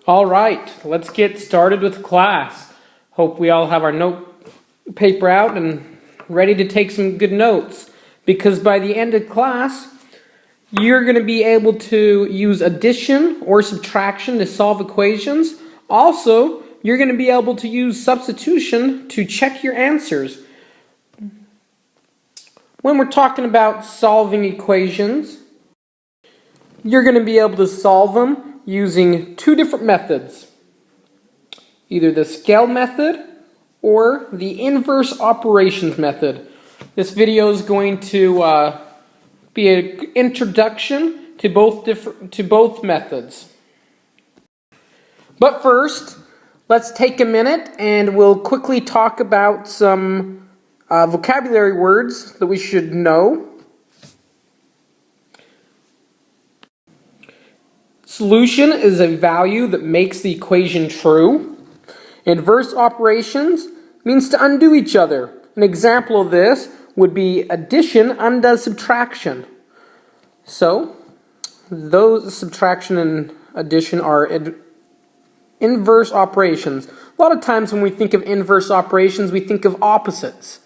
All right, let's get started with class. Hope we all have our note paper out and ready to take some good notes, because by the end of class, you're going to be able to use addition or subtraction to solve equations. Also, you're going to be able to use substitution to check your answers. When we're talking about solving equations, you're going to be able to solve them using two different methods, either the scale method or the inverse operations method. This video is going to be an introduction to both methods. But first, let's take a minute and we'll quickly talk about some vocabulary words that we should know. Solution is a value that makes the equation true. Inverse operations means to undo each other. An example of this would be addition undoes subtraction. So, those subtraction and addition are inverse operations. A lot of times when we think of inverse operations, we think of opposites.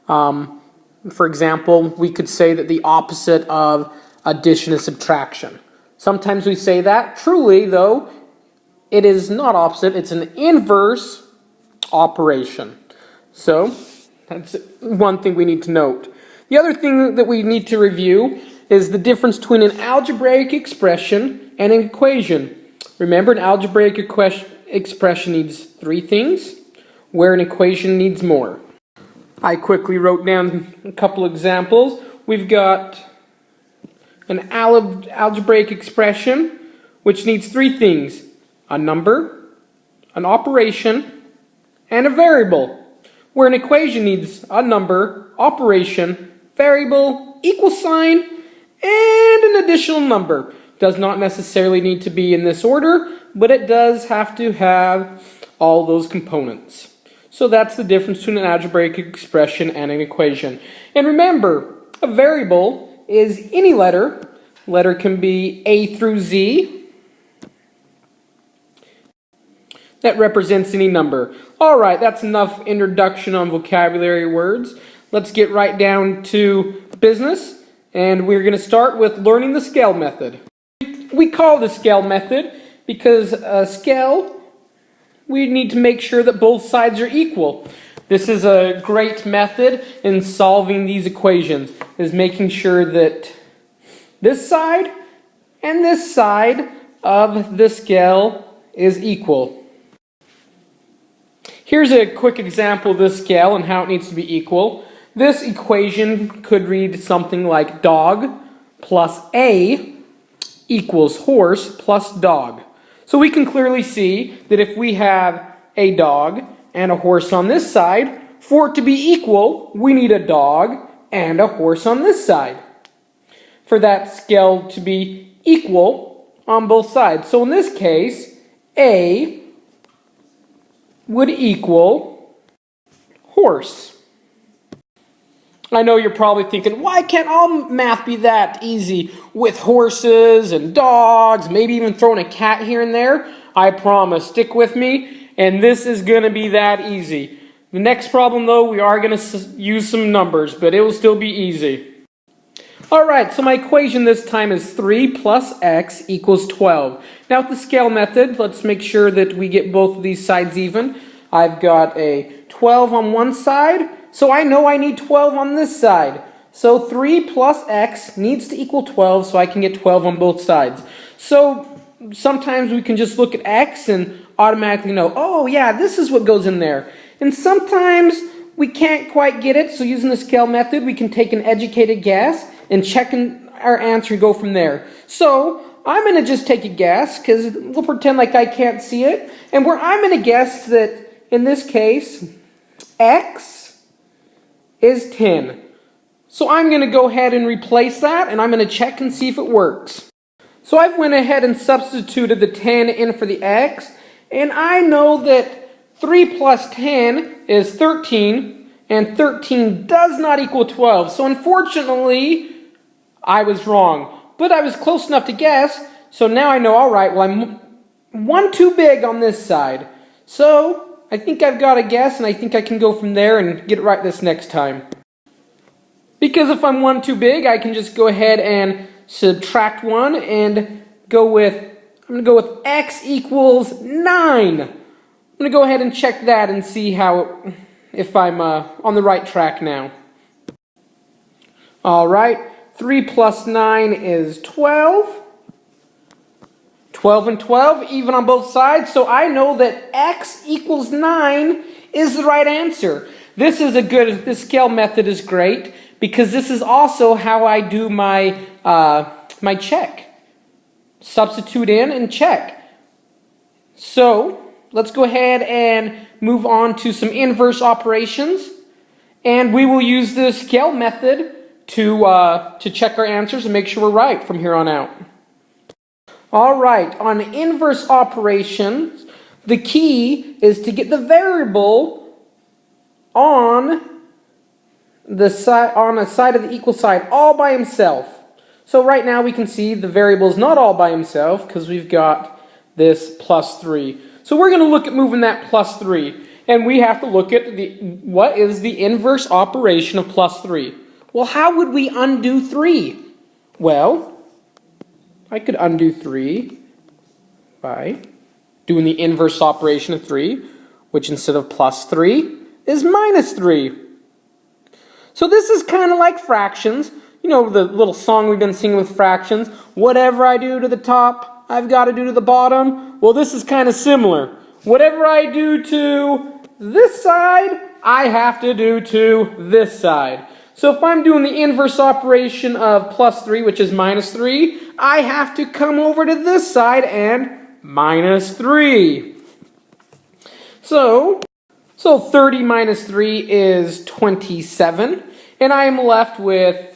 For example, we could say that the opposite of addition is subtraction. Sometimes we say that. Truly, though, it is not opposite. It's an inverse operation. So, that's one thing we need to note. The other thing that we need to review is the difference between an algebraic expression and an equation. Remember, an algebraic expression needs three things, where an equation needs more. I quickly wrote down a couple examples. We've got an algebraic expression which needs three things: a number, an operation, and a variable. Where an equation needs a number, operation, variable, equal sign, and an additional number. Does not necessarily need to be in this order, but it does have to have all those components. So that's the difference between an algebraic expression and an equation. And remember, a variable is any letter. Letter can be A through Z. That represents any number. Alright, that's enough introduction on vocabulary words. Let's get right down to business. And we're going to start with learning the scale method. We call the scale method because scale, we need to make sure that both sides are equal. This is a great method in solving these equations, is making sure that this side and this side of the scale is equal. Here's a quick example of this scale and how it needs to be equal. This equation could read something like dog plus A equals horse plus dog. So we can clearly see that if we have a dog and a horse on this side, for it to be equal, we need a dog and a horse on this side, for that scale to be equal on both sides. So in this case, A would equal horse. I know you're probably thinking, why can't all math be that easy with horses and dogs, maybe even throwing a cat here and there? I promise, stick with me, and this is going to be that easy. The next problem, though, we are going to use some numbers, but it will still be easy. Alright, so my equation this time is 3 plus x equals 12. Now with the scale method, let's make sure that we get both of these sides even. I've got a 12 on one side, so I know I need 12 on this side. So 3 plus x needs to equal 12, so I can get 12 on both sides. So sometimes we can just look at x and automatically know, oh yeah, this is what goes in there. And sometimes we can't quite get it, so using the scale method, we can take an educated guess and check our answer and go from there. So I'm going to just take a guess, because we'll pretend like I can't see it. And where I'm going to guess that, in this case, x is 10. So I'm going to go ahead and replace that, and I'm going to check and see if it works. So I've went ahead and substituted the 10 in for the x, and I know that 3 plus 10 is 13, and 13 does not equal 12. So unfortunately, I was wrong. But I was close enough to guess, so now I know, alright, well, one too big on this side. So I think I've got a guess, and I think I can go from there and get it right this next time. Because if I'm one too big, I can just go ahead and subtract one and go with, I'm going to go with x equals 9. I'm going to go ahead and check that and see if I'm on the right track now. Alright, 3 plus 9 is 12. 12 and 12, even on both sides, so I know that x equals 9 is the right answer. This scale method is great, because this is also how I do my check. Substitute in and check. So, let's go ahead and move on to some inverse operations. And we will use the scale method to check our answers and make sure we're right from here on out. Alright, on inverse operations, the key is to get the variable on a side of the equal side all by himself. So right now we can see the variable is not all by himself because we've got this plus 3. So we're going to look at moving that plus 3. And we have to look at what is the inverse operation of plus 3. Well, how would we undo 3? Well, I could undo 3 by doing the inverse operation of 3, which instead of plus 3 is minus 3. So this is kind of like fractions. You know the little song we've been singing with fractions. Whatever I do to the top, I've got to do to the bottom. Well, this is kind of similar. Whatever I do to this side, I have to do to this side. So if I'm doing the inverse operation of plus 3, which is minus 3, I have to come over to this side and minus 3. So 30 minus 3 is 27. And I am left with,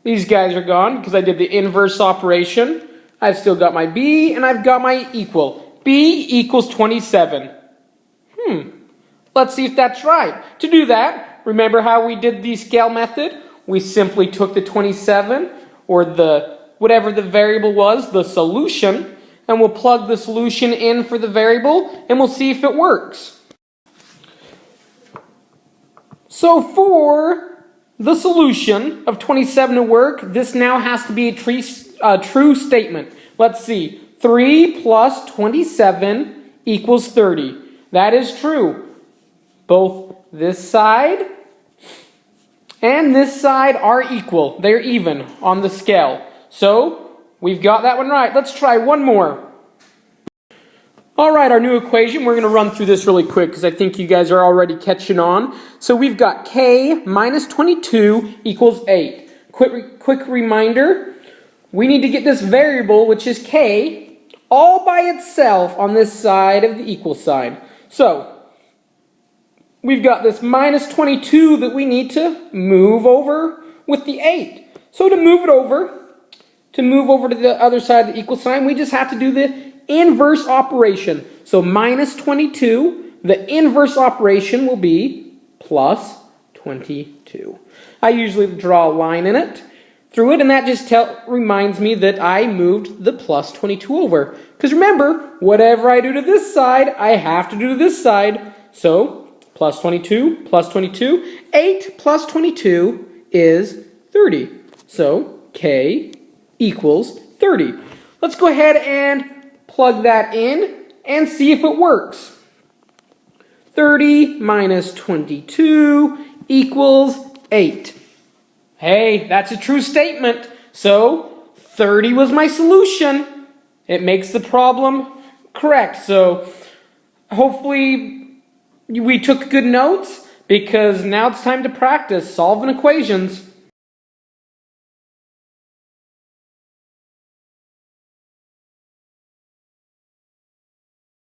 these guys are gone because I did the inverse operation. I've still got my b and I've got my equal. b equals 27. Let's see if that's right. To do that, remember how we did the scale method? We simply took the 27, or whatever the variable was, the solution, and we'll plug the solution in for the variable, and we'll see if it works. So for the solution of 27 to work, this now has to be a true statement. Let's see. 3 plus 27 equals 30. That is true. Both this side and this side are equal. They're even on the scale. So, we've got that one right. Let's try one more. Alright, our new equation, we're going to run through this really quick because I think you guys are already catching on. So we've got k minus 22 equals 8. Quick reminder, we need to get this variable, which is k, all by itself on this side of the equal sign. So, we've got this minus 22 that we need to move over with the 8. So to move over to the other side of the equal sign, we just have to do the inverse operation. So minus 22, the inverse operation will be plus 22. I usually draw a line through it, and that just reminds me that I moved the plus 22 over. Because remember, whatever I do to this side, I have to do to this side. So plus 22, plus 22. 8 plus 22 is 30. So k equals 30. Let's go ahead and plug that in and see if it works. 30 minus 22 equals 8. Hey, that's a true statement. So 30 was my solution. It makes the problem correct. So hopefully we took good notes, because now it's time to practice solving equations.